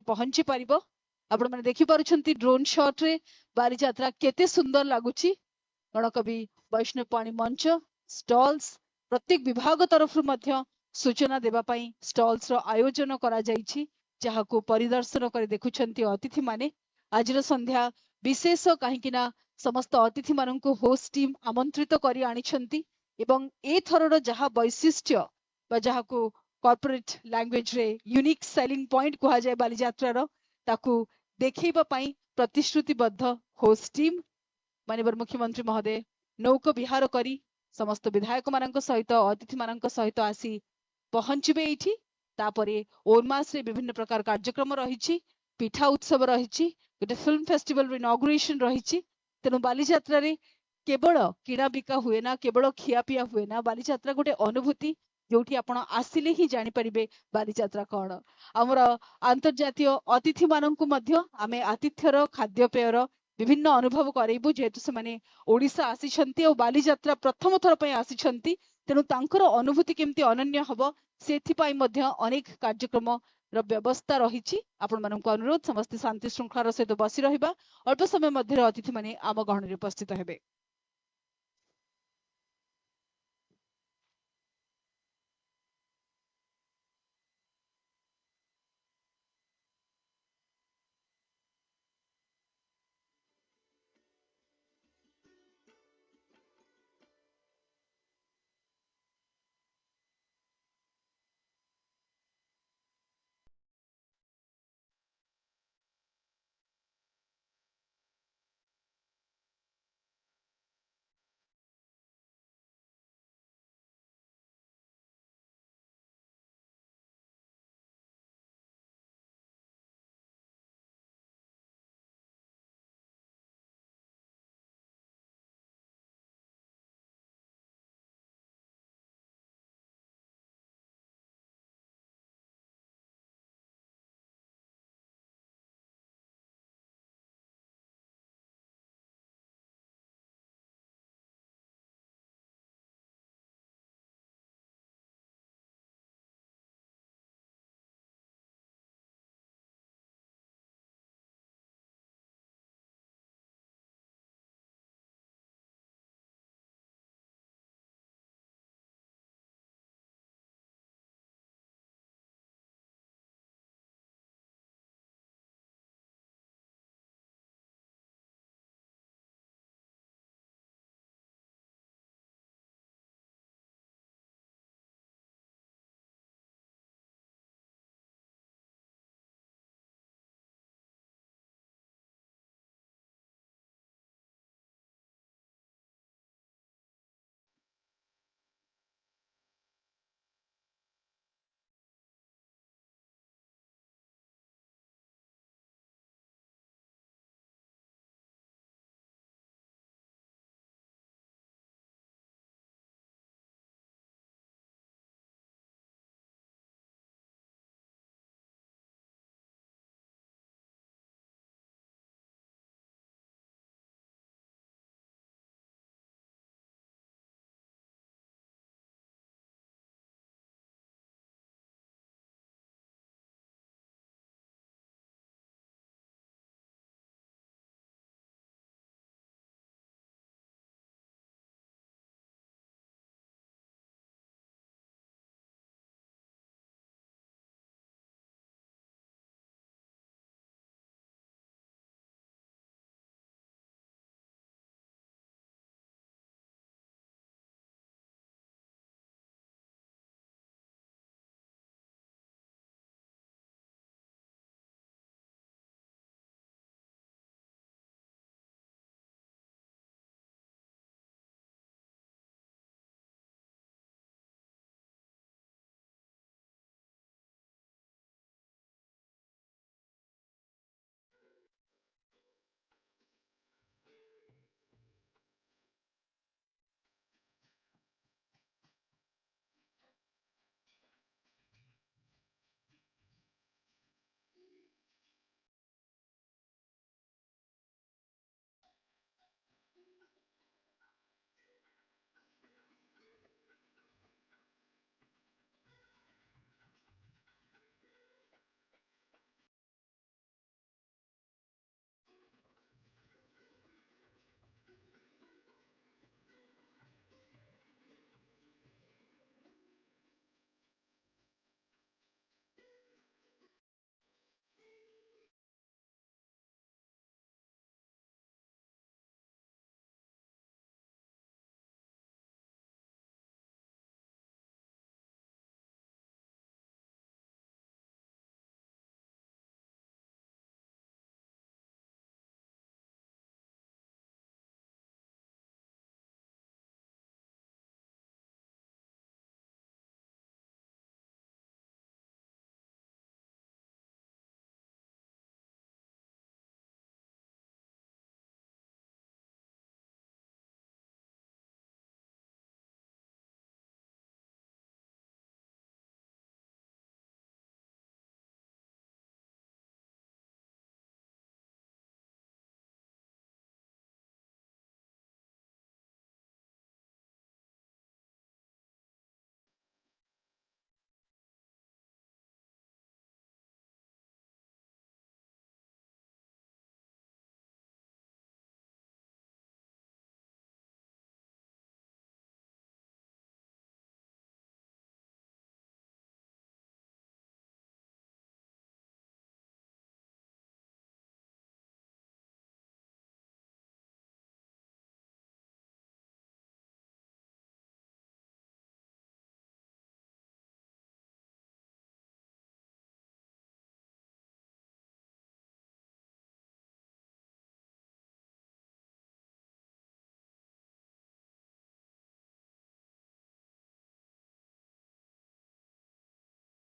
पहुंची पारिबो। आपण माने देखि पारुछंती ड्रोन शॉट रे बाली यात्रा केते सुंदर लागुची। गणकवि वैष्णव पाणी मंच स्टॉल्स प्रत्येक विभाग तरफ मध्य सूचना देबा पई स्टॉल्स रो आयोजन करा जाईछि, जहाको परिदर्शन कर देखुछंती अतिथि माने। आजिर संध्या विशेष कहीं ना समस्त अतिथि मानक होस्ट टीम आमंत्रित करी आनिछंती एवं ए थरर जहा वैशिष्ट्य बा जहाको कॉर्पोरेट लैंग्वेज रे यूनिक सेलिंग पॉइंट कहा जाए बाली यात्रार ताकू देखैबा पई प्रतिश्रुतिबद्ध होस्ट टीम माननीय मुख्यमंत्री महोदय नौक विहार करी समस्त विधायक मानक सहित अतिथि मानक सहित आसी पहुंचबे एठी। तापरे ओरमास रे विभिन्न प्रकार कार्यक्रम रहिछि, पिठा उत्सव रहिछि, गोटे फिल्म फेस्टिवल रे इनॉग्रेशन रहिछि। तेनु बाली यात्रा रे केवल किणा बिका हुए ना, केवल खिया पिया हुए ना, बाली यात्रा गोटे अनुभूति जोठी आपण आसिले ही जानि परिबे बाली यात्रा कोन। हमर अंतर्जातीय अतिथि माननकु मध्य आमे आतिथ्यर खाद्यपेयर विभिन्न अनुभव करेबु, जेहेतु से माने ओडिशा आसिछंती और बाली यात्रा प्रथम थर पय आसिछंती। तेनु तांकर अनुभूति केमती अनन्य हबो सेथि पय मध्य अनेक कार्यक्रम र व्यवस्था रहिछि। आपण माननकु अनुरोध समस्त शांति श्रृंखलार सहित बसी रहिबा। अल्प समय मध्य अतिथि माने आम गहन रे उपस्थित हेबे।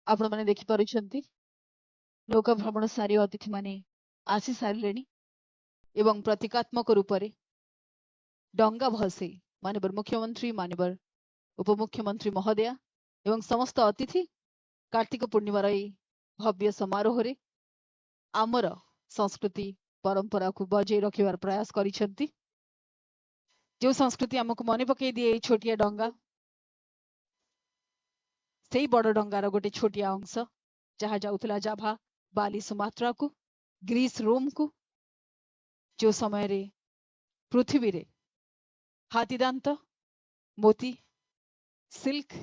आपण माने देखि पारुछंती लोक भ्रमण सारी अतिथि माने आसी सारिलेनी एवं प्रतीकात्मक रूपरे डंगा भसे माननीय मुख्यमंत्री माननीय उपमुख्यमंत्री महोदय एवं समस्त अतिथि कार्तिक पूर्णिमार एई भव्य समारोह रे आमर संस्कृति परंपरा को बजाई रखिबार प्रयास करिसेंती जो संस्कृति हमको मने पकई दिए छोटिया डंगा से बड़ डंगार गोटे छोटिया अंश जहाँ जाउथला जाभा बाली सुमात्रा को ग्रीस रोम को जो समय रे पृथ्वी रे हाथीदांत मोती सिल्क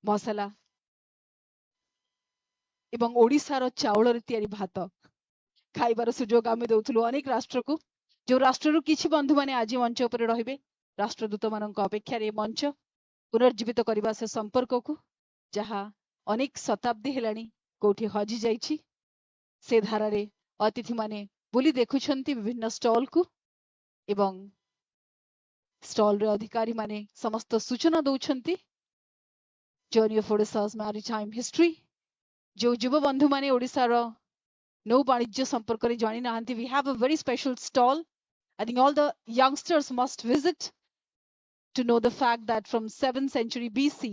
मसला एवं ओडिशार चाउल रे तैयारी भात खाइबार सुजोग आमे दउथलु अनेक राष्ट्र को जो राष्ट्र किछि बंधु माने आज मंच उपर रहिबे राष्ट्रदूत मानक अपेक्षा रे मंच पुनर्जीवित करबा से संपर्क को जहाँ अनेक शताब्दी हेलानी कोठी हजि जाइछि से धारा रे अतिथि माने बुली देखुछंती विभिन्न स्टॉल को एवं स्टॉल रे अधिकारी माने समस्त सूचना दउछंती journey of Odisha's maritime history जो युव बंधु माने ओडिसा रो नौ वाणिज्य संपर्क रे जानि नाहंती we have a very special stall I think all the youngsters must visit to know the fact that from 7th century BC